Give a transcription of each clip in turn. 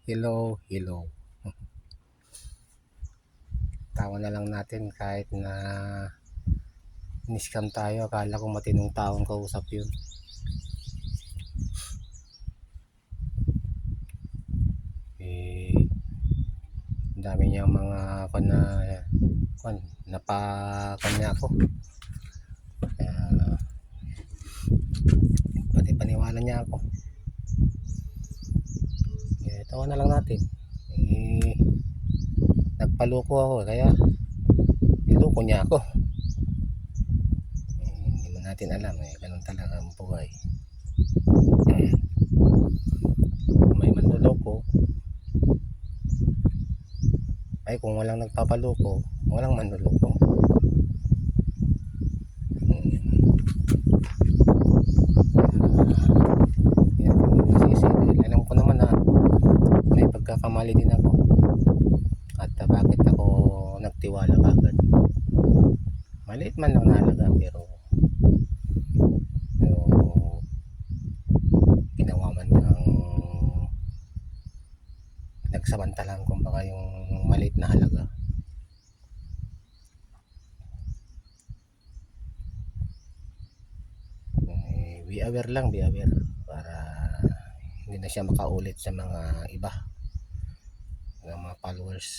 Hello, hello. Tawa na lang natin kahit na ni-scam tayo. Akala ko matinong taong kausap yun. Ang dami niyang mga napakanya ko. Kaya paniwala niya ako. Tawa na lang natin. Nagpaloko ako kaya niloko niya ako. Hindi mo natin alam ganun talaga ang buhay. May manloloko ay kung walang nagpapaloko, walang manloloko. Alam ko naman na may pagkakamali din ako at bakit ako nagtiwala kagad. Maliit man lang nalaga pero ginawa man ng nagsamantalang kumbaga yung maliit na halaga. Be aware lang, be aware para hindi na siya makaulit sa mga iba, ng mga followers.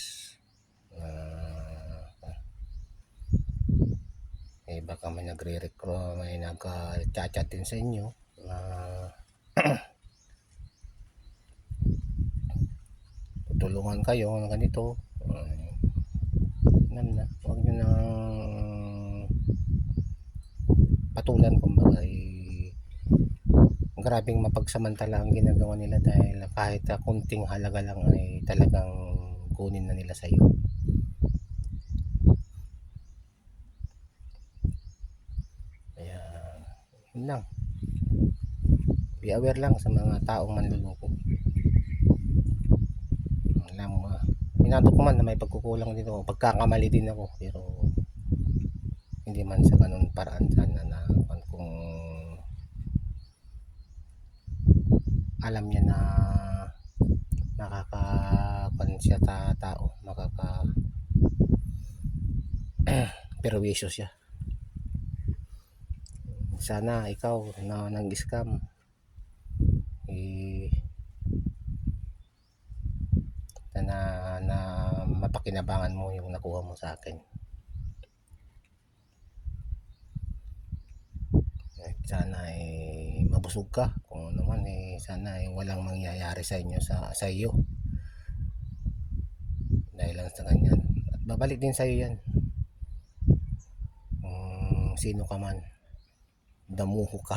Baka may nagre-recruit, may nag-chat din sa inyo na tutulungan kayo ng ganito. Huwag nyo nang patulan kumbaga. Grabing mapagsamantala ang ginagawa nila dahil kahit kunting halaga lang ay talagang kunin na nila sa iyo. Kaya yun lang, be aware lang sa mga taong manluloko. Alam mo, minado ko man na may pagkukulang dito, pagkakamali din ako, pero hindi man sa ganun paraan sana na kung alam niya na makakapansya tao, perwisyo siya. Sana ikaw na nag-scam na mapakinabangan mo yung nakuha mo sa akin. Sana mabusog ka. Kung ano man sana walang mangyayari sa inyo sa iyo dahil lang sa ganyan. At babalik din sa iyo yan. Sino ka man, damuho ka.